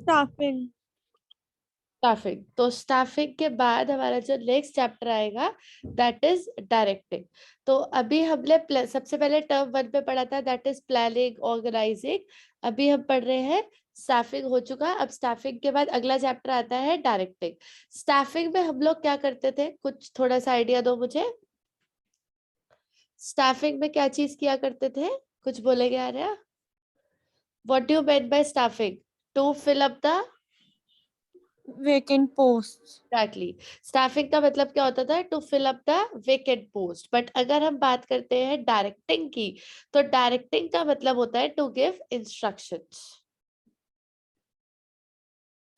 Staffing. Staffing. तो staffing के बाद हमारा जो नेक्स्ट चैप्टर आएगा दैट इज डायरेक्टिंग। तो अभी हमने सबसे पहले टर्म 1 पे पढ़ा था दैट इज प्लानिंग ऑर्गेनाइजिंग। अभी हम पढ़ रहे हैं स्टाफिंग हो चुका। अब स्टाफिंग के बाद अगला चैप्टर आता है डायरेक्टिंग। स्टाफिंग में हम लोग क्या करते थे, कुछ थोड़ा सा आइडिया दो मुझे। स्टाफिंग में क्या चीज किया करते थे, कुछ बोलेंगे Arya? What do you mean by staffing? To fill up the vacant post. Exactly. Staffing का मतलब क्या होता था? To fill up the vacant post. But अगर हम बात करते हैं डायरेक्टिंग की, तो डायरेक्टिंग का मतलब होता है टू गिव इंस्ट्रक्शंस।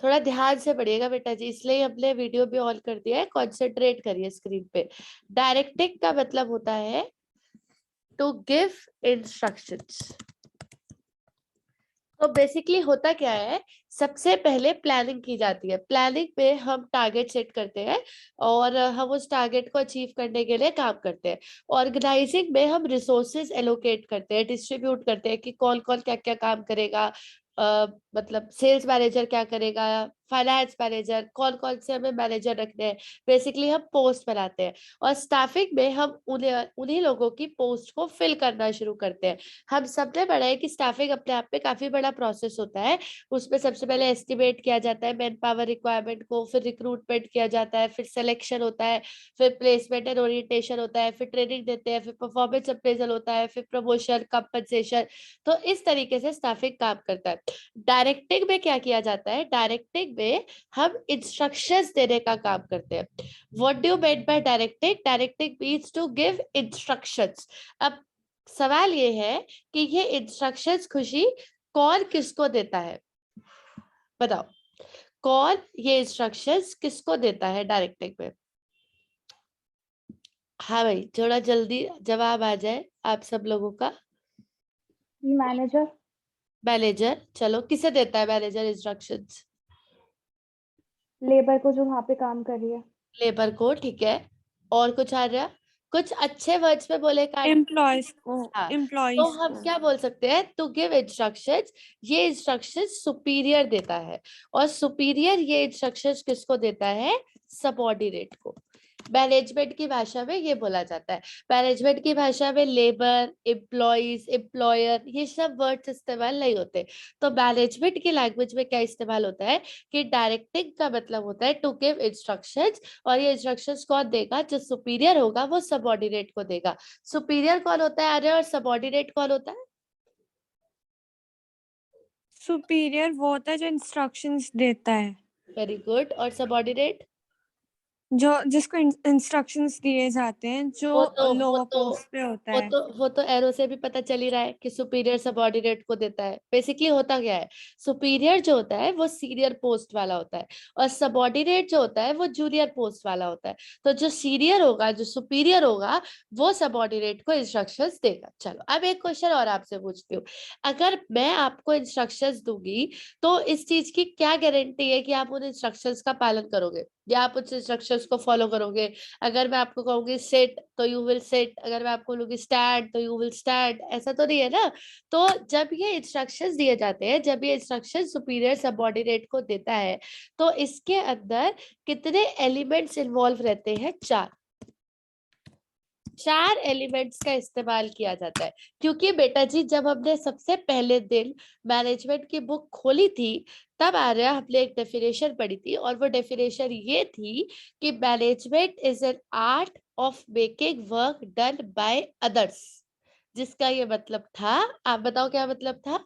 थोड़ा ध्यान से पढ़िएगा बेटा जी, इसलिए हमने वीडियो भी ऑन कर दिया है, कॉन्सेंट्रेट करिए स्क्रीन पे। डायरेक्टिंग का मतलब होता है टू गिव इंस्ट्रक्शंस। तो बेसिकली होता क्या है, सबसे पहले प्लानिंग की जाती है। प्लानिंग में हम टारगेट सेट करते हैं और हम उस टारगेट को अचीव करने के लिए काम करते हैं। ऑर्गेनाइजिंग में हम रिसोर्सेज एलोकेट करते हैं, डिस्ट्रीब्यूट करते हैं कि कौन कौन क्या क्या काम करेगा। मतलब सेल्स मैनेजर क्या करेगा, फाइनेंस मैनेजर, कौन कौन से हमें मैनेजर रखने हैं। बेसिकली हम पोस्ट बनाते हैं। और स्टाफिंग में हम उन्हीं लोगों की पोस्ट को फिल करना शुरू करते हैं। हम सबने पढ़ा है कि स्टाफिंग अपने आप में काफी बड़ा प्रोसेस होता है। उसमें सबसे पहले एस्टिमेट किया जाता है मैन पावर रिक्वायरमेंट को, फिर रिक्रूटमेंट किया जाता है, फिर सिलेक्शन होता है, फिर प्लेसमेंट एंड ओरिएंटेशन होता है, फिर ट्रेनिंग देते हैं, फिर परफॉर्मेंस अप्रेजल होता है, फिर प्रमोशन, कंपनसेशन। तो इस तरीके से स्टाफिंग काम करता है। डायरेक्टिंग में क्या किया जाता है? डायरेक्टिंग में हम इंस्ट्रक्शंस देने का काम करते हैं। What do you mean by directing? Directing means to give instructions. अब सवाल ये है कि ये इंस्ट्रक्शंस खुशी कौन किसको देता है? बताओ, कौन ये इंस्ट्रक्शंस किसको देता है डायरेक्टिंग में? हाँ भाई, थोड़ा जल्दी जवाब आ जाए आप सब लोगों का। मैनेजर। मैनेजर। चलो, किसे देता है मैनेजर इंस्ट्रक्शंस? लेबर को जो वहां पे काम कर रही है। लेबर को, ठीक है। और कुछ आ रहा? कुछ अच्छे वर्ड्स में बोले काट। एम्प्लॉयज को। हाँ, तो एम्प्लॉयज हम को। क्या बोल सकते हैं? To give instructions. ये इंस्ट्रक्शंस सुपीरियर देता है। और सुपीरियर ये इंस्ट्रक्शंस किसको देता है? सबऑर्डिनेट को। मैनेजमेंट की भाषा में ये बोला जाता है। मैनेजमेंट की भाषा में लेबर, एम्प्लॉइज, एम्प्लॉयर, ये सब वर्ड्स इस्तेमाल नहीं होते। तो मैनेजमेंट की लैंग्वेज में क्या इस्तेमाल होता है कि डायरेक्टिंग का मतलब होता है टू गिव इंस्ट्रक्शंस। और ये इंस्ट्रक्शंस कौन देगा? जो सुपीरियर होगा वो सबऑर्डिनेट को देगा। सुपीरियर कौन होता है आर्य, और सबऑर्डिनेट कौन होता है? सुपीरियर वो होता है जो इंस्ट्रक्शंस देता है। Very good. और सबऑर्डिनेट? जो जिसको इंस्ट्रक्शंस दिए जाते हैं, जो वो तो वो लोअर तो पोस्ट पे होता वो है। तो वो तो एरो से भी पता चल ही रहा है कि सुपीरियर सबऑर्डिनेट को देता है। बेसिकली होता क्या है, सुपीरियर जो होता है वो सीनियर पोस्ट वाला होता है, और सबऑर्डिनेट जो होता है वो जूनियर पोस्ट वाला होता है। तो जो सीनियर होगा, जो सुपीरियर होगा, वो सबऑर्डिनेट को इंस्ट्रक्शंस देगा। चलो, अब एक क्वेश्चन और आपसे पूछती हूँ। अगर मैं आपको इंस्ट्रक्शंस दूंगी, तो इस चीज की क्या गारंटी है कि आप उन इंस्ट्रक्शंस का पालन करोगे या आप उस इंस्ट्रक्शंस को फॉलो करोगे? अगर मैं आपको कहूंगी सिट तो यू विल सिट, अगर मैं आपको बोलूंगी स्टैंड तो यू विल स्टैंड, ऐसा तो नहीं है ना। तो जब ये इंस्ट्रक्शंस दिए जाते हैं, जब ये इंस्ट्रक्शन सुपीरियर सबऑर्डिनेट को देता है, तो इसके अंदर कितने एलिमेंट्स इन्वॉल्व रहते हैं? चार। चार एलिमेंट्स का इस्तेमाल किया जाता है। क्योंकि बेटा जी, जब हमने सबसे पहले दिन मैनेजमेंट की बुक खोली थी, तब आर्या हमने एक डेफिनेशन पढ़ी थी, और वो डेफिनेशन ये थी कि management is an art of making work done by others. जिसका ये मतलब था, आप बताओ क्या मतलब था?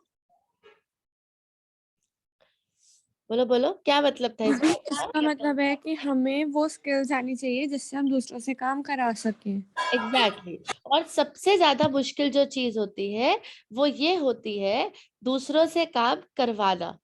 बोलो बोलो, क्या मतलब था इस बात का? इसका मतलब है कि हमें वो स्किल्स आनी चाहिए जिससे हम दूसरों से काम करा सकें। Exactly exactly. और सबसे ज्यादा मुश्किल जो चीज होती है वो ये होती है दूसरों से काम करवाना।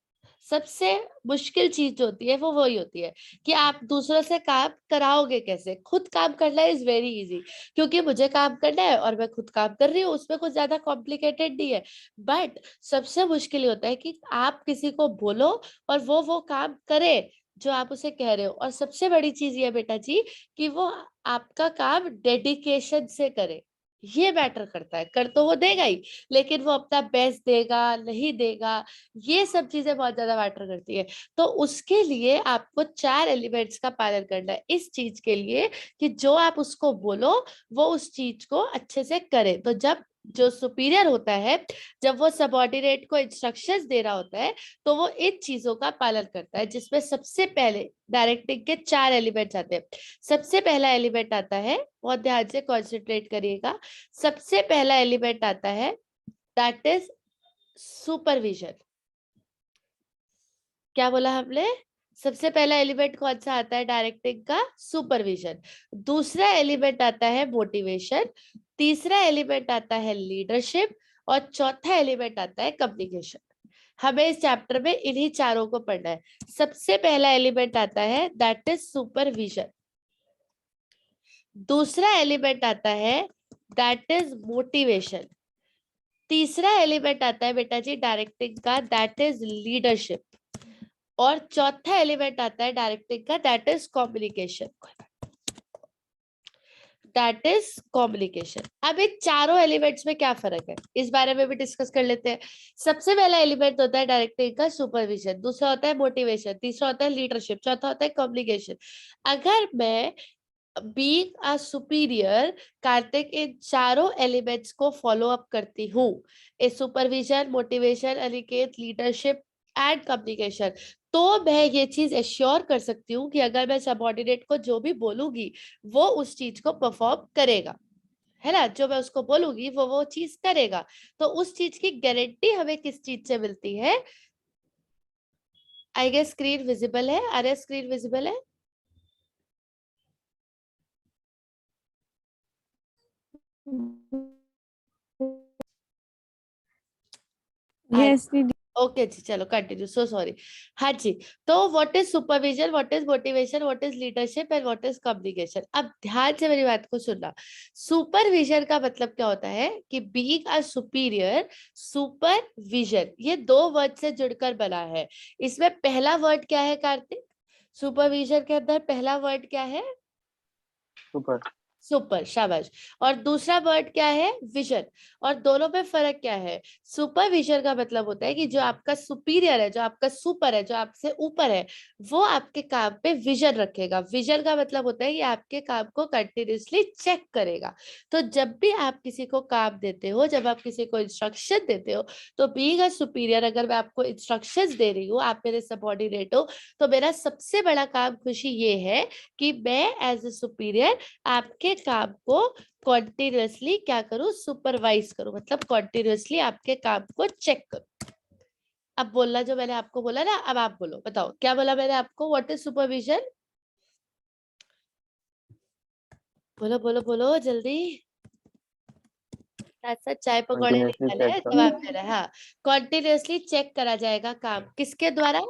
सबसे मुश्किल चीज जो होती है वो वही होती है कि आप दूसरों से काम कराओगे कैसे। खुद काम करना इज वेरी इजी, क्योंकि मुझे काम करना है और मैं खुद काम कर रही हूँ, उसमें कुछ ज्यादा कॉम्प्लिकेटेड नहीं है। बट सबसे मुश्किल ये होता है कि आप किसी को बोलो और वो काम करे जो आप उसे कह रहे हो। और सबसे बड़ी चीज ये है बेटा जी कि वो आपका काम डेडिकेशन से करे। ये मैटर करता है। कर तो वो देगा ही, लेकिन वो अपना बेस्ट देगा नहीं देगा, ये सब चीजें बहुत ज्यादा मैटर करती है। तो उसके लिए आपको 4 एलिमेंट्स का पालन करना है इस चीज के लिए कि जो आप उसको बोलो वो उस चीज को अच्छे से करे। तो जब जो सुपीरियर होता है, जब वो सबऑर्डिनेट को इंस्ट्रक्शंस दे रहा होता है, तो वो इन चीजों का पालन करता है, जिसमें सबसे पहले डायरेक्टिंग के 4 एलिमेंट्स आते हैं। सबसे पहला एलिमेंट आता है, बहुत ध्यान से कॉन्सेंट्रेट करिएगा, सबसे पहला एलिमेंट आता है दैट इज सुपरविजन। क्या बोला हमने? सबसे पहला एलिमेंट कौन सा आता है डायरेक्टिंग का? सुपरविजन। दूसरा एलिमेंट आता है मोटिवेशन, तीसरा एलिमेंट आता है लीडरशिप, और चौथा एलिमेंट आता है कम्युनिकेशन। हमें इस चैप्टर में इन्हीं चारों को पढ़ना है। सबसे पहला एलिमेंट आता है दैट इज सुपरविजन, दूसरा एलिमेंट आता है दैट इज मोटिवेशन, तीसरा एलिमेंट आता है बेटा जी डायरेक्टिंग का दैट इज लीडरशिप, और चौथा एलिमेंट आता है डायरेक्टिंग का that is communication. That is communication. अब इन चारों एलिमेंट्स में क्या फर्क है इस बारे में भी डिस्कस कर लेते हैं। सबसे पहला एलिमेंट होता है डायरेक्टिंग का सुपरविजन, दूसरा होता है मोटिवेशन, तीसरा होता है लीडरशिप, चौथा होता है कम्युनिकेशन। अगर मैं बीइंग अ सुपीरियर कार्तिक इन चारों एलिमेंट्स को फॉलो अप करती हूँ, a supervision, motivation, Aniket, leadership and communication, तो मैं ये चीज एश्योर कर सकती हूँ कि अगर मैं सबऑर्डिनेट को जो भी बोलूंगी वो उस चीज को परफॉर्म करेगा, है ना। जो मैं उसको बोलूंगी वो चीज करेगा। तो उस चीज की गारंटी हमें किस चीज से मिलती है? आई गेस स्क्रीन विजिबल है, अरे स्क्रीन विजिबल है? यस दीदी। ओके जी, चलो कंटिन्यू, सो सॉरी। हाँ जी, तो what is supervision, what is motivation, what is leadership and what is communication. अब ध्यान से मेरी बात को सुनना। सुपरविजन का मतलब क्या होता है कि बीइंग अ सुपीरियर, सुपरविजन ये दो वर्ड से जुड़कर बना है। इसमें पहला वर्ड क्या है कार्तिक? सुपरविजन के अंदर पहला वर्ड क्या है? सुपर। सुपर, शाबाश। और दूसरा वर्ड क्या है? विजन। और दोनों में फर्क क्या है? सुपरविजन का मतलब होता है कि जो आपका सुपीरियर है, जो आपका सुपर है, जो आपसे ऊपर है, वो आपके काम पे विजन रखेगा। विजन का मतलब होता है कि आपके काम को कंटिन्यूअसली चेक करेगा। तो जब भी आप किसी को काम देते हो, जब आप किसी को इंस्ट्रक्शन देते हो, तो बीइंग अ सुपीरियर, अगर मैं आपको इंस्ट्रक्शंस दे रही हूँ, आप मेरे सबऑर्डिनेट हो, तो मेरा सबसे बड़ा काम खुशी ये है कि मैं एज ए सुपीरियर आपके काम को कॉन्टिन्यूअसली क्या करूं? सुपरवाइज करूं, मतलब कॉन्टिन्यूअसली आपके काम को चेक करूं। अब बोलना जो मैंने आपको बोला ना, अब आप बोलो, बताओ क्या बोला मैंने आपको? What is supervision? बोलो बोलो बोलो जल्दी। साथ चाय पकौड़े कंटिन्यूअसली निकाले चेक हैं, कर जवाब दे रहा है। हाँ, कॉन्टिन्यूअसली चेक करा जाएगा काम, किसके द्वारा?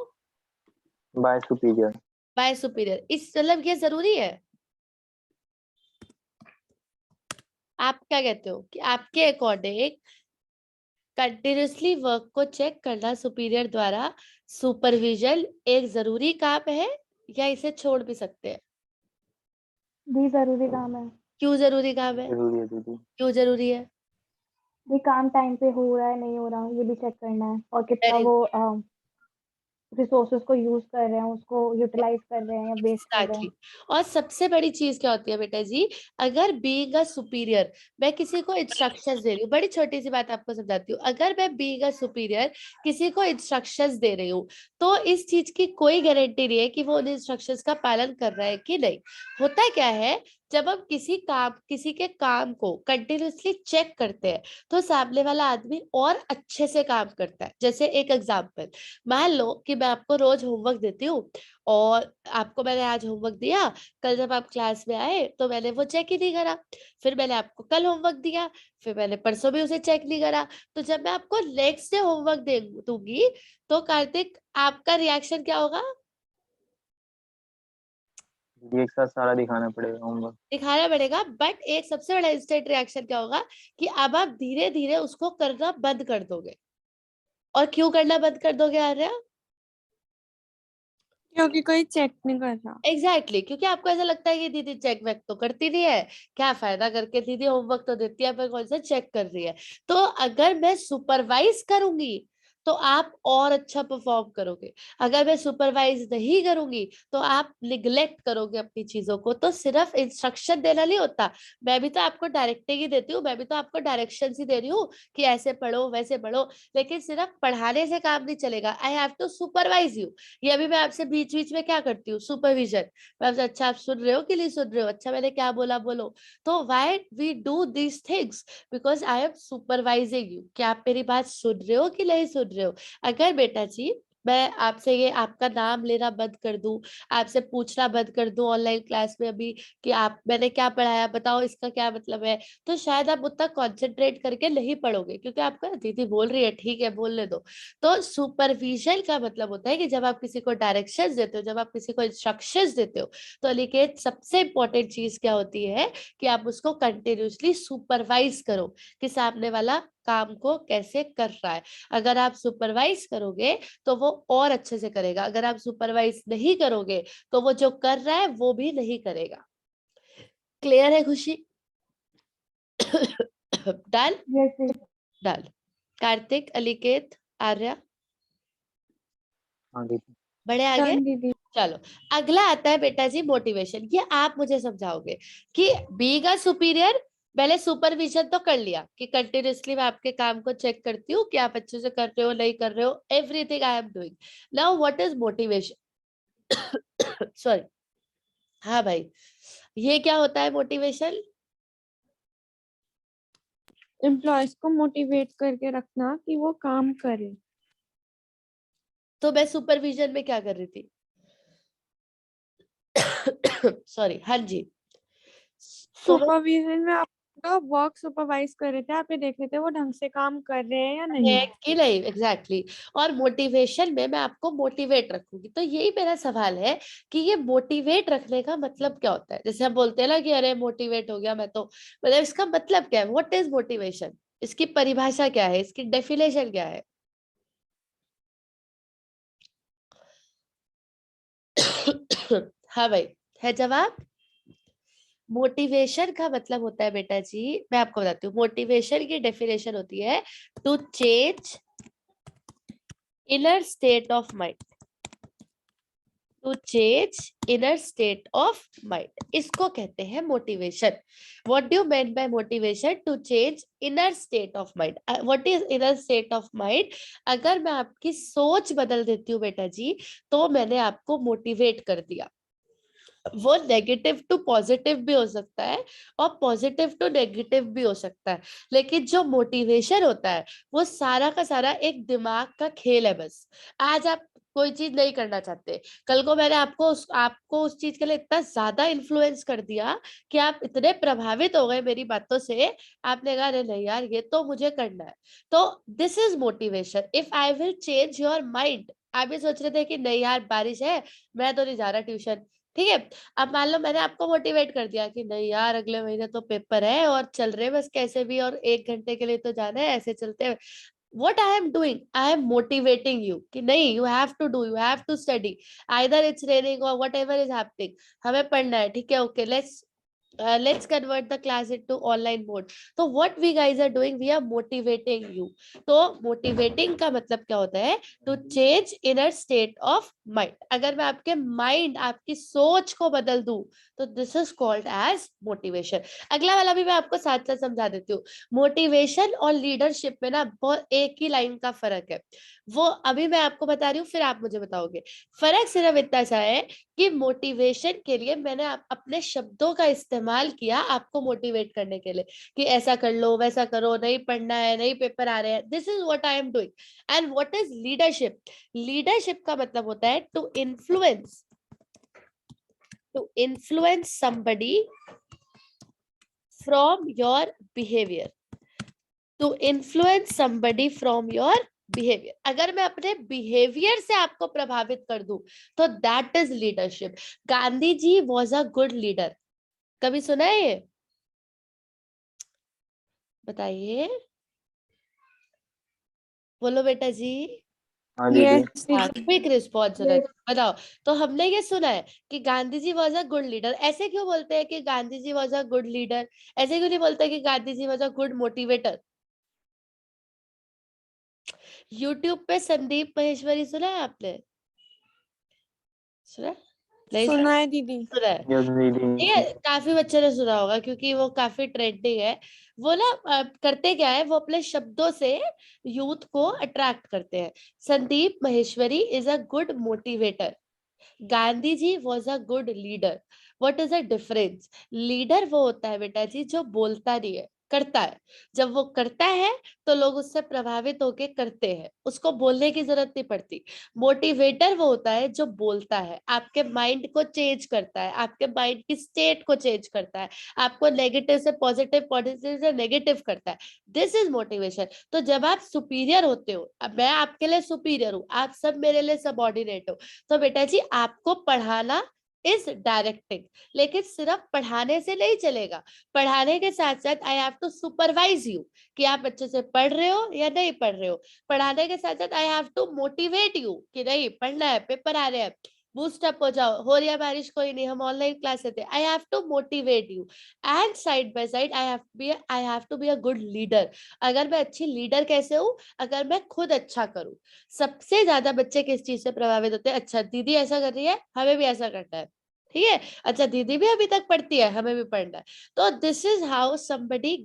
By superior. By superior. इस मतलब ये जरूरी है? आप क्या कहते हो कि आपके अकॉर्डिंग कंटिन्यूअसली वर्क को चेक करना सुपीरियर द्वारा, सुपरविजन एक जरूरी काम है या इसे छोड़ भी सकते हैं? भी जरूरी काम है। क्यों जरूरी काम है? जरूरी है दीदी। क्यों जरूरी है? ये काम टाइम पे हो रहा है नहीं हो रहा, ये भी चेक करना है, और कितना Very वो रिसोर्सेज को यूज कर रहे हैं, उसको यूटिलाइज कर रहे हैं या वेस्ट कर रहे हैं। Exactly. और सबसे बड़ी चीज क्या होती है बेटा जी? अगर बीइंग अ सुपीरियर, मैं किसी को इंस्ट्रक्शंस दे रही हूँ, बड़ी छोटी सी बात आपको समझाती हूँ। अगर मैं बीइंग अ सुपीरियर किसी को इंस्ट्रक्शंस दे रही हूँ, तो इस चीज की कोई गारंटी नहीं है कि वो उन इंस्ट्रक्शंस का पालन कर रहा है कि नहीं। होता क्या है, जब हम किसी के काम को कंटिन्यूअसली चेक करते हैं, तो सामने वाला आदमी और अच्छे से काम करता है। जैसे एक एग्जाम्पल, मान लो कि मैं आपको रोज होमवर्क देती हूँ, और आपको मैंने आज होमवर्क दिया, कल जब आप क्लास में आए तो मैंने वो चेक ही नहीं करा। फिर मैंने आपको कल होमवर्क दिया, फिर मैंने परसों भी उसे चेक नहीं करा। तो जब मैं आपको नेक्स्ट डे होमवर्क दे दूंगी, तो कार्तिक आपका रिएक्शन क्या होगा? दीदी एक साथ सारा दिखाना पड़ेगा होमवर्क। दिखाना पड़ेगा, बट एक सबसे बड़ा इंस्टेंट रिएक्शन क्या होगा कि अब आप धीरे धीरे उसको करना बंद कर दोगे। और क्यों करना बंद कर दोगे आर्या? क्योंकि कोई चेक नहीं कर रहा। एग्जैक्टली क्योंकि आपको ऐसा लगता है कि दीदी चेक वेक तो करती नहीं है, क्या फायदा करके दीदी होमवर्क तो देती है, पर कौन सा चेक कर रही है। तो अगर मैं सुपरवाइज करूंगी तो आप और अच्छा परफॉर्म करोगे, अगर मैं सुपरवाइज नहीं करूंगी तो आप निग्लेक्ट करोगे अपनी चीजों को। तो सिर्फ इंस्ट्रक्शन देना नहीं होता, मैं भी तो आपको डायरेक्टिंग ही देती हूँ, मैं भी तो आपको डायरेक्शन ही दे रही हूँ कि ऐसे पढ़ो वैसे पढ़ो, लेकिन सिर्फ पढ़ाने से काम नहीं चलेगा, I have to supervise you. ये अभी मैं आपसे बीच बीच में क्या करती हूँ, सुपरविजन। मैं आपसे, अच्छा आप सुन रहे हो कि नहीं सुन रहे हो, अच्छा मैंने क्या बोला बोलो। तो why we do these things, because I am supervising you, कि आप मेरी बात सुन रहे हो कि नहीं सुन रहे हो। अगर बेटा जी मैं आपसे ये आपका नाम लेना बंद कर दूं, आपसे पूछना बंद कर दूं ऑनलाइन क्लास में अभी कि आप मैंने क्या पढ़ाया बताओ इसका क्या मतलब है, तो शायद आप उतना कॉन्सेंट्रेट करके नहीं पढ़ोगे, क्योंकि आपको दीदी बोल रही है ठीक है बोलने दो। तो सुपरविजन का मतलब होता है कि जब आप किसी को डायरेक्शंस देते हो, जब आप किसी को इंस्ट्रक्शंस देते हो, तो अनिकेत सबसे इंपॉर्टेंट चीज क्या होती है कि आप उसको कंटिन्यूअसली सुपरवाइज करो कि सामने वाला काम को कैसे कर रहा है। अगर आप सुपरवाइज करोगे तो वो और अच्छे से करेगा, अगर आप सुपरवाइज नहीं करोगे तो वो जो कर रहा है वो भी नहीं करेगा। क्लियर है Khushi? Done yes done. Kartik, Aliket, Arya, हाँ दीदी। बड़े आगे। डन दीदी। चलो अगला आता है बेटा जी मोटिवेशन। ये आप मुझे समझाओगे कि बीइंग अ सुपीरियर, पहले सुपरविजन तो कर लिया कि कंटिन्यूअसली मैं आपके काम को चेक करती हूँ कि आप अच्छे से कर रहे हो नहीं कर रहे हो, everything I am doing. Now what is motivation? Sorry, हाँ भाई, ये क्या होता है मोटिवेशन? एम्प्लॉयज को मोटिवेट करके रखना कि वो काम करे। तो मैं सुपरविजन में क्या कर रही थी? सॉरी, हाँ जी। तो सुपरविजन में आप वर्क सुपरवाइज कर रहे थे, आप ये देख रहे थे वो ढंग से काम कर रहे हैं या नहीं। है कि नहीं, एग्जैक्टली और मोटिवेशन में मैं आपको मोटिवेट रखूंगी। तो यही मेरा सवाल है कि ये मोटिवेट रखने का मतलब क्या होता है? जैसे हम बोलते हैं ना कि अरे मोटिवेट हो गया मैं, तो मतलब इसका मतलब क्या है? What is motivation? इसकी परिभाषा क्या है, इसकी डेफिनेशन क्या है? हाँ भाई, है जवाब? मोटिवेशन का मतलब होता है बेटा जी, मैं आपको बताती हूँ, मोटिवेशन की डेफिनेशन होती है to change inner state of mind, to change inner state of mind, इसको कहते हैं motivation. What do you mean by motivation? To change inner state of mind. What is inner state of mind? अगर मैं आपकी सोच बदल देती हूँ बेटा जी, तो मैंने आपको मोटिवेट कर दिया। वो नेगेटिव टू पॉजिटिव भी हो सकता है और पॉजिटिव टू नेगेटिव भी हो सकता है, लेकिन जो मोटिवेशन होता है वो सारा का सारा एक दिमाग का खेल है। बस आज आप कोई चीज नहीं करना चाहते, कल को मैंने आपको उस चीज के लिए इतना ज्यादा इन्फ्लुएंस कर दिया कि आप इतने प्रभावित हो गए मेरी बातों से, आपने कहा अरे नहीं यार ये तो मुझे करना है। तो this is motivation. If I will change your mind, आप ये सोच रहे थे कि नहीं यार बारिश है मैं तो नहीं जा रहा ट्यूशन, ठीक है, अब मान लो मैंने आपको मोटिवेट कर दिया कि नहीं यार अगले महीने तो पेपर है और चल रहे बस कैसे भी, और 1 घंटे के लिए तो जाना है, ऐसे चलते हैं। what I am doing, I am motivating you कि नहीं, you have to do, you have to study, either it's raining or whatever is happening, हमें पढ़ना है, ठीक है, okay, let's convert the class into online mode. तो what we guys are doing, we are motivating you. तो motivating का मतलब क्या होता है? To change inner state of mind. अगर मैं आपके mind, आपकी सोच को बदल दूं तो this is called as motivation. अगला वाला भी मैं आपको साथ साथ समझा देती हूँ। मोटिवेशन और लीडरशिप में ना बहुत एक ही लाइन का फर्क है, वो अभी मैं आपको बता रही हूँ फिर आप मुझे बताओगे। फर्क सिर्फ इतना सा है कि मोटिवेशन के लिए मैंने अपने शब्दों का इस्तेमाल किया आपको मोटिवेट करने के लिए कि ऐसा कर लो वैसा करो, नहीं पढ़ना है, नहीं पेपर आ रहे हैं, this is what I am doing. And what is leadership? Leadership का मतलब होता है to influence somebody from your behavior, to influence somebody from your behaviour. अगर मैं अपने बिहेवियर से आपको प्रभावित कर दूं तो that is leadership. Gandhi ji was a good leader, कभी सुना है ये? बताइए, बोलो बेटा जी। हाँ दीदी। यस हाँ, दीदी। क्विक रिस्पॉन्स होना Yes. चाहिए। बताओ। तो हमने ये सुना है कि Gandhi ji was a good leader. ऐसे क्यों बोलते हैं कि Gandhi ji was a good leader? ऐसे क्यों नहीं बोलते कि Gandhi ji was a good motivator? YouTube पे संदीप महेश्वरी सुना है आपने? सुना है? नहीं सुना? सुना है दीदी। सुना है। यस ठीक है, दीदी। काफी बच्चों ने सुना होगा क्योंकि वो काफी ट्रेंडिंग है। वो ना करते क्या है, वो अपने शब्दों से यूथ को अट्रैक्ट करते हैं। Sandeep Maheshwari is a good motivator. Gandhi ji was a good leader. What is a difference? Leader वो होता है बेटा जी जो बोलता नहीं है, करता है। जब वो करता है तो लोग उससे प्रभावित होके करते हैं, उसको बोलने की जरूरत नहीं पड़ती। मोटिवेटर वो होता है जो बोलता है, आपके माइंड को चेंज करता है, आपके माइंड की स्टेट को चेंज करता है, आपको नेगेटिव से पॉजिटिव, पॉजिटिव से नेगेटिव करता है। This is motivation. तो जब आप सुपीरियर होते हो, अब मैं आपके लिए सुपीरियर हूँ, आप सब मेरे लिए सबऑर्डिनेट हो, तो बेटा जी आपको पढ़ाना इज डायरेक्टिंग। लेकिन सिर्फ पढ़ाने से नहीं चलेगा, पढ़ाने के साथ साथ I have to supervise you कि आप अच्छे से पढ़ रहे हो या नहीं पढ़ रहे हो। पढ़ाने के साथ साथ I have to motivate you कि नहीं पढ़ना है, पेपर आ रहे हैं, बूस्ट अप हो जाओ, हो रही है बारिश कोई नहीं, हम ऑनलाइन क्लास लेते हैं। I have to motivate you and side by side I have to be a good leader. अगर मैं अच्छी लीडर कैसे हूँ? अगर मैं खुद अच्छा करूँ। सबसे ज्यादा बच्चे किस चीज से प्रभावित होते हैं? अच्छा दीदी ऐसा कर रही है, हमें भी ऐसा करना है। ठीक है, अच्छा दीदी भी अभी तक पढ़ती है, हमें भी पढ़ना है। तो this is how somebody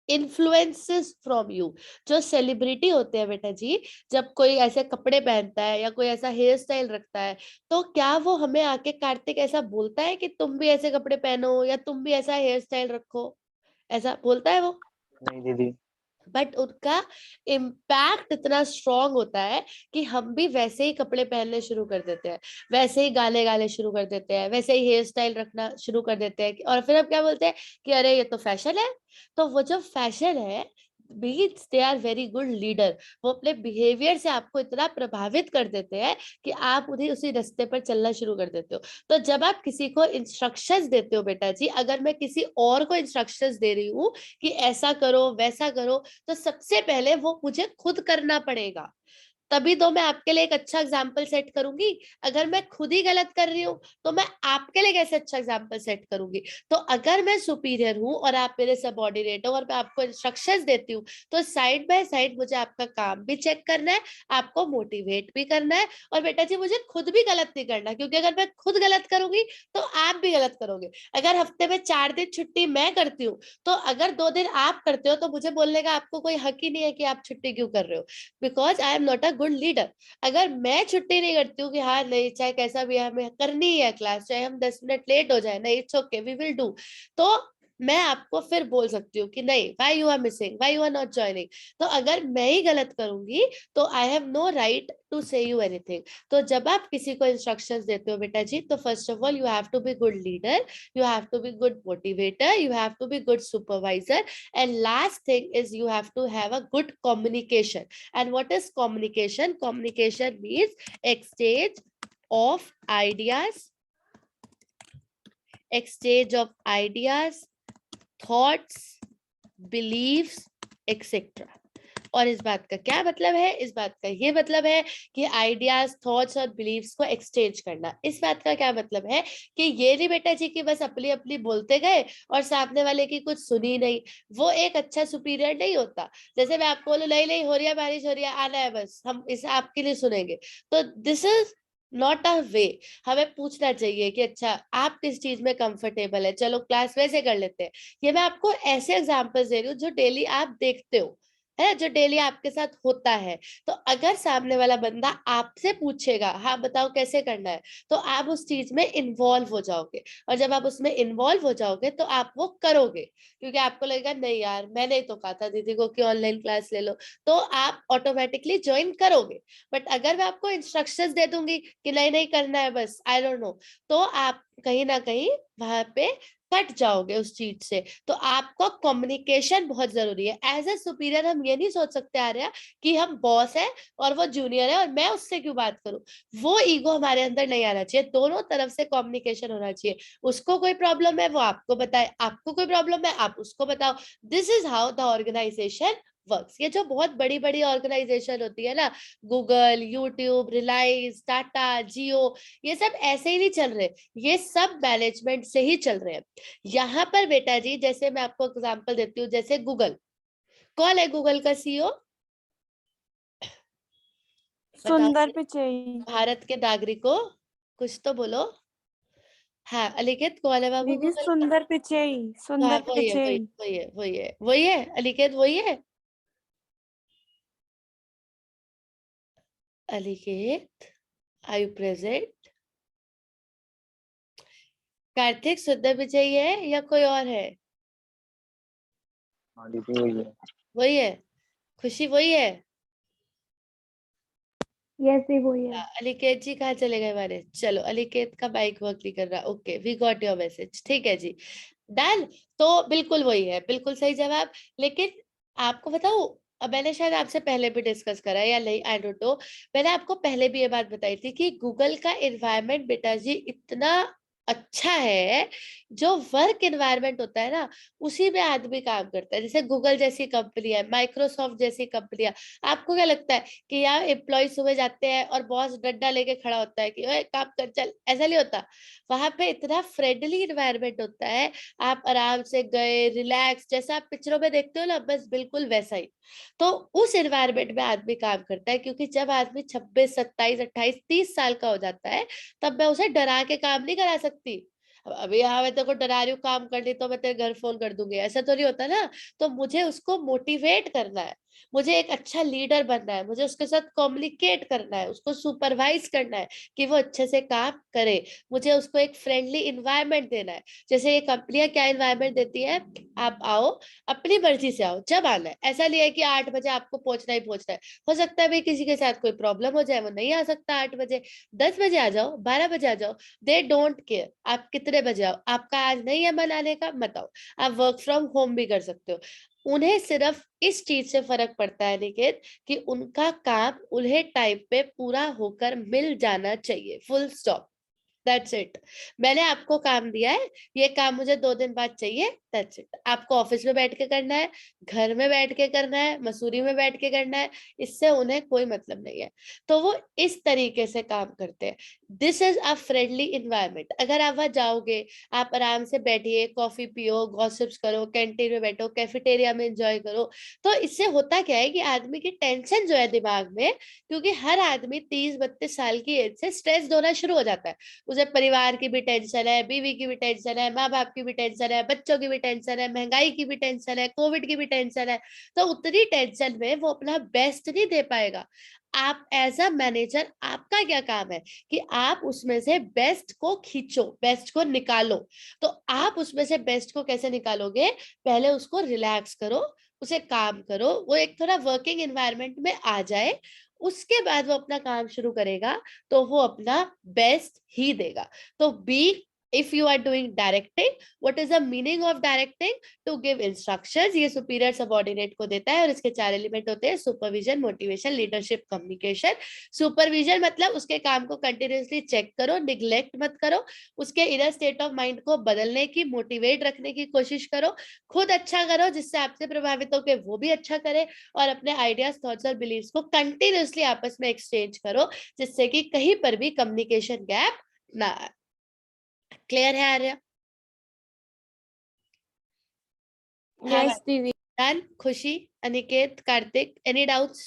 influences from you. जो सेलिब्रिटी होते हैं बेटा जी, जब कोई ऐसे कपड़े पहनता है या कोई ऐसा हेयर स्टाइल रखता है, तो क्या वो हमें आके कार्तिक ऐसा बोलता है कि तुम भी ऐसे कपड़े पहनो या तुम भी ऐसा हेयर स्टाइल रखो? ऐसा बोलता है वो? नहीं दीदी। बट उनका इम्पैक्ट इतना स्ट्रांग होता है कि हम भी वैसे ही कपड़े पहनने शुरू कर देते हैं, वैसे ही गाने गाने शुरू कर देते हैं, वैसे ही हेयर स्टाइल रखना शुरू कर देते हैं। और फिर हम क्या बोलते हैं कि अरे ये तो फैशन है। तो वो जो फैशन है, means they are very good leader. वो अपने बिहेवियर से आपको इतना प्रभावित कर देते हैं कि आप उन्हें उसी रास्ते पर चलना शुरू कर देते हो। तो जब आप किसी को इंस्ट्रक्शंस देते हो बेटा जी, अगर मैं किसी और को इंस्ट्रक्शंस दे रही हूँ कि ऐसा करो वैसा करो, तो सबसे पहले वो मुझे खुद करना पड़ेगा, तभी तो मैं आपके लिए एक अच्छा एग्जाम्पल सेट करूंगी। अगर मैं खुद ही गलत कर रही हूँ तो मैं आपके लिए कैसे अच्छा एग्जाम्पल सेट करूंगी? तो अगर मैं सुपीरियर हूँ और आप मेरे सबऑर्डिनेट हो और मैं आपको इंस्ट्रक्शंस देती हूँ, तो साइड बाय साइड मुझे आपका काम भी चेक करना है, आपको मोटिवेट भी करना है। और बेटा जी मुझे खुद भी गलत नहीं करना, क्योंकि अगर मैं खुद गलत करूंगी तो आप भी गलत करोगे। अगर हफ्ते में 4 दिन छुट्टी मैं करती हूँ, तो अगर 2 दिन आप करते हो तो मुझे बोलने का आपको कोई हक ही नहीं है कि आप छुट्टी क्यों कर रहे हो, because I am not a good leader. अगर मैं छुट्टी नहीं करती हूँ कि हाँ नहीं चाहे कैसा भी है हमें करनी है क्लास, चाहे हम 10 मिनट लेट हो जाए, नहीं it's okay we will do, तो मैं आपको फिर बोल सकती हूँ कि नहीं why you are missing, why you are not joining. तो अगर मैं ही गलत करूंगी तो I have no right to say you anything. तो जब आप किसी को इंस्ट्रक्शंस देते हो बेटा जी, तो first of all you have to be good leader, you have to be good motivator, you have to be good supervisor, and last thing is you have to have a good communication. And what is communication? Communication means exchange of ideas, exchange of ideas, thoughts, beliefs, etc. और इस बात का क्या मतलब है? इस बात का ये मतलब है कि आइडियाज, थॉट्स और बिलीव्स को एक्सचेंज करना। इस बात का क्या मतलब है कि ये नहीं बेटा जी कि बस अपनी अपनी बोलते गए और सामने वाले की कुछ सुनी नहीं। वो एक अच्छा सुपीरियर नहीं होता। जैसे मैं आपको बोलूं नहीं नहीं हो रही है बारिश, हो रही है, आना है बस, हम इसे आपके लिए सुनेंगे, तो दिस इज नॉट अ वे। हमें पूछना चाहिए कि अच्छा आप किस चीज में कंफर्टेबल है, चलो क्लास वैसे कर लेते हैं। ये मैं आपको ऐसे एग्जांपल्स दे रही हूँ जो डेली आप देखते हो, है जो डेली आपके साथ होता है। तो अगर सामने वाला बंदा आपसे पूछेगा हाँ बताओ कैसे करना है, तो आप उस चीज में इन्वॉल्व हो जाओगे। और जब आप उसमें इन्वॉल्व हो जाओगे तो आप वो करोगे, क्योंकि आपको लगेगा नहीं यार मैंने ही तो कहा था दीदी को कि ऑनलाइन क्लास ले लो, तो आप ऑटोमेटिकली ज्वाइन करोगे। बट अगर मैं आपको इंस्ट्रक्शंस दे दूंगी कि नहीं नहीं करना है बस आई डोंट नो, तो आप कहीं ना कहीं वहां पे कट जाओगे उस चीज से। तो आपको कम्युनिकेशन बहुत जरूरी है। एज ए सुपीरियर हम ये नहीं सोच सकते आ रहे हैं कि हम बॉस है और वो जूनियर है और मैं उससे क्यों बात करूं। वो ईगो हमारे अंदर नहीं आना चाहिए, दोनों तरफ से कम्युनिकेशन होना चाहिए। उसको कोई प्रॉब्लम है वो आपको बताए, आपको कोई प्रॉब्लम है आप उसको बताओ। This is how the organisation works. ये जो बहुत बड़ी बड़ी ऑर्गेनाइजेशन होती है ना, गूगल, यूट्यूब, रिलायंस, टाटा, जियो, ये सब ऐसे ही नहीं चल रहे, ये सब मैनेजमेंट से ही चल रहे हैं। यहाँ पर बेटा जी, जैसे मैं आपको एग्जांपल देती हूँ, जैसे गूगल, कौन है गूगल का सीईओ? सुंदर पिचई। भारत के नागरिकों, कुछ तो बोलो। हाँ अनिकेत, कौन है बाबू दीदी गूगल का? सुंदर पिचई, हाँ सुंदर वही है, वही पिचई। वही है, वही है, वही है अनिकेत, वही है Aniket. Are you present? Kartik, Sundar Pichai है या कोई और है? हाँ दीदी वही है। वही है। खुशी वही है। यस दी वही है। अनिकेत जी कहाँ चले गए हमारे? चलो, अनिकेत का माइक वर्क नहीं कर रहा। Okay, we got your message, ठीक है जी, डन। तो बिल्कुल वही है, बिल्कुल सही जवाब। लेकिन आपको बताऊं, अब मैंने शायद आपसे पहले भी डिस्कस करा है या नहीं, आई डोंट नो। मैंने आपको पहले भी ये बात बताई थी कि गूगल का एनवायरनमेंट बेटा जी इतना अच्छा है, जो वर्क एनवायरनमेंट होता है ना, उसी में आदमी काम करता है। जैसे गूगल जैसी कंपनी है, माइक्रोसॉफ्ट जैसी कंपनियां, आपको क्या लगता है कि यार एम्प्लॉय सुबह जाते हैं और बॉस डंडा लेके खड़ा होता है कि ओए काम कर चल, ऐसा नहीं होता। वहां पे इतना फ्रेंडली एनवायरनमेंट होता है, आप आराम से गए, रिलैक्स, जैसा आप पिक्चरों में देखते हो ना, बस बिल्कुल वैसा ही। तो उस एनवायरनमेंट में आदमी काम करता है, क्योंकि जब आदमी 26, 27, 28, 30 साल का हो जाता है, तब मैं उसे डरा के काम नहीं करा सकती। अब अभी यहाँ मैं तेरे को डरा रही हूँ काम कर ली तो मैं तेरे घर फोन कर दूंगी, ऐसा तो नहीं होता ना। तो मुझे उसको मोटिवेट करना है, मुझे एक अच्छा लीडर बनना है, मुझे उसके साथ कम्युनिकेट करना है, उसको सुपरवाइज करना है कि वो अच्छे से काम करे, मुझे उसको एक फ्रेंडली इन्वायरमेंट देना है। जैसे ये कंपनियां क्या इन्वायरमेंट देती है, आप आओ, अपनी मर्जी से आओ, जब आना है, ऐसा नहीं है कि 8 बजे आपको पहुंचना ही पहुंचना है। हो सकता है भाई किसी के साथ कोई प्रॉब्लम हो जाए, वो नहीं आ सकता 8 बजे, 10 बजे आ जाओ, 12 बजे आ जाओ, दे डोंट केयर आप कितने बजे आओ। आपका आज नहीं है मन आने का, मत आओ, आप वर्क फ्रॉम होम भी कर सकते हो। उन्हें सिर्फ इस चीज से फर्क पड़ता है निकेत, कि उनका काम उन्हें टाइम पे पूरा होकर मिल जाना चाहिए, फुल स्टॉप, दैट्स इट। मैंने आपको काम दिया है, ये काम मुझे 2 दिन बाद चाहिए, दैट्स इट। आपको ऑफिस में बैठ के करना है, घर में बैठ के करना है, मसूरी में बैठ के करना है, इससे उन्हें कोई मतलब नहीं है। तो वो इस तरीके से काम करते हैं। This is a friendly environment. अगर आप वहां जाओगे, आप आराम से बैठिए, कॉफी पियो, गॉसिप्स करो, कैंटीन में बैठो, कैफेटेरिया में एंजॉय करो, तो इससे होता क्या है कि आदमी की टेंशन जो है दिमाग में, क्योंकि हर आदमी 30-32 साल की एज से स्ट्रेस होना शुरू हो जाता है। उसे परिवार की भी टेंशन है, बीवी की भी टेंशन है, माँ बाप की भी टेंशन है, बच्चों की भी टेंशन है, महंगाई की भी टेंशन है, कोविड की भी टेंशन है। तो उतनी टेंशन में वो अपना बेस्ट नहीं दे पाएगा। आप एज अ मैनेजर, आपका क्या काम है कि आप उसमें से बेस्ट को खींचो, बेस्ट को निकालो। तो आप उसमें से बेस्ट को कैसे निकालोगे? पहले उसको रिलैक्स करो, उसे काम करो, वो एक थोड़ा वर्किंग एनवायरनमेंट में आ जाए, उसके बाद वो अपना काम शुरू करेगा, तो वो अपना बेस्ट ही देगा। तो B, if you are doing directing, what is the meaning of directing? To give instructions. ये सुपीरियर सबऑर्डिनेट को देता है, और इसके 4 एलिमेंट होते हैं: supervision, motivation, leadership, communication. Supervision मतलब उसके काम को कंटिन्यूअसली चेक करो, निग्लेक्ट मत करो, उसके इनर स्टेट ऑफ माइंड को बदलने की, मोटिवेट रखने की कोशिश करो, खुद अच्छा करो जिससे आपसे प्रभावित होकर वो भी अच्छा करे, और अपने आइडियाज, थॉट्स और बिलीव्स को कंटिन्यूअसली आपस में एक्सचेंज करो, जिससे कि कहीं पर भी कम्युनिकेशन गैप ना आए। क्लियर है आर्या? हाँ, यस दीदी। डन। खुशी, Aniket, Kartik, any doubts?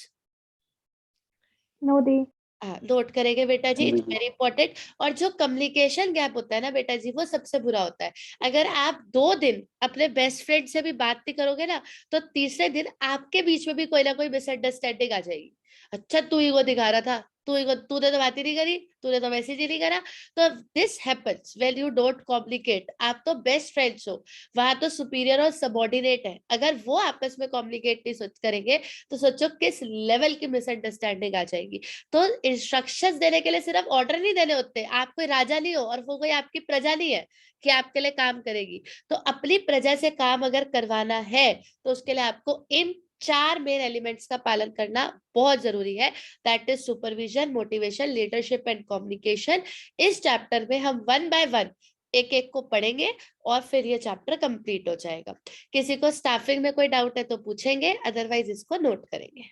Know the. हाँ, नोट करेंगे बेटा जी, इट्स दीदी वेरी इंपॉर्टेंट। और जो कम्युनिकेशन गैप होता है ना बेटा जी, वो सबसे बुरा होता है। अगर आप 2 दिन अपने बेस्ट फ्रेंड से भी बात नहीं करोगे ना, तो तीसरे दिन आपके बीच में भी कोई ना कोई मिसअंडरस्टैंडिंग आ जाएगी। अच्छा, तू ईगो दिखा रहा था, तूने तो बात ही नहीं करी, तूने तो मैसेज ही नहीं करा। तो this happens when you don't communicate. आप तो बेस्ट फ्रेंड्स हो, वहां तो सुपीरियर और सबऑर्डिनेट है, अगर वो आपस में कम्युनिकेट नहीं करेंगे, तो सोचो किस लेवल की मिसअंडरस्टैंडिंग आ जाएगी। तो इंस्ट्रक्शंस देने के लिए सिर्फ ऑर्डर नहीं देने होते, आप कोई राजा नहीं हो और वो कोई आपकी प्रजा नहीं है कि आपके लिए काम करेगी। तो अपनी प्रजा से काम अगर करवाना है, तो उसके लिए आपको इन 4 मेन एलिमेंट्स का पालन करना बहुत जरूरी है। That is supervision, motivation, leadership and communication. इस चैप्टर में हम 1 by 1 एक एक को पढ़ेंगे और फिर ये चैप्टर कंप्लीट हो जाएगा। किसी को स्टाफिंग में कोई डाउट है तो पूछेंगे, अदरवाइज इसको नोट करेंगे।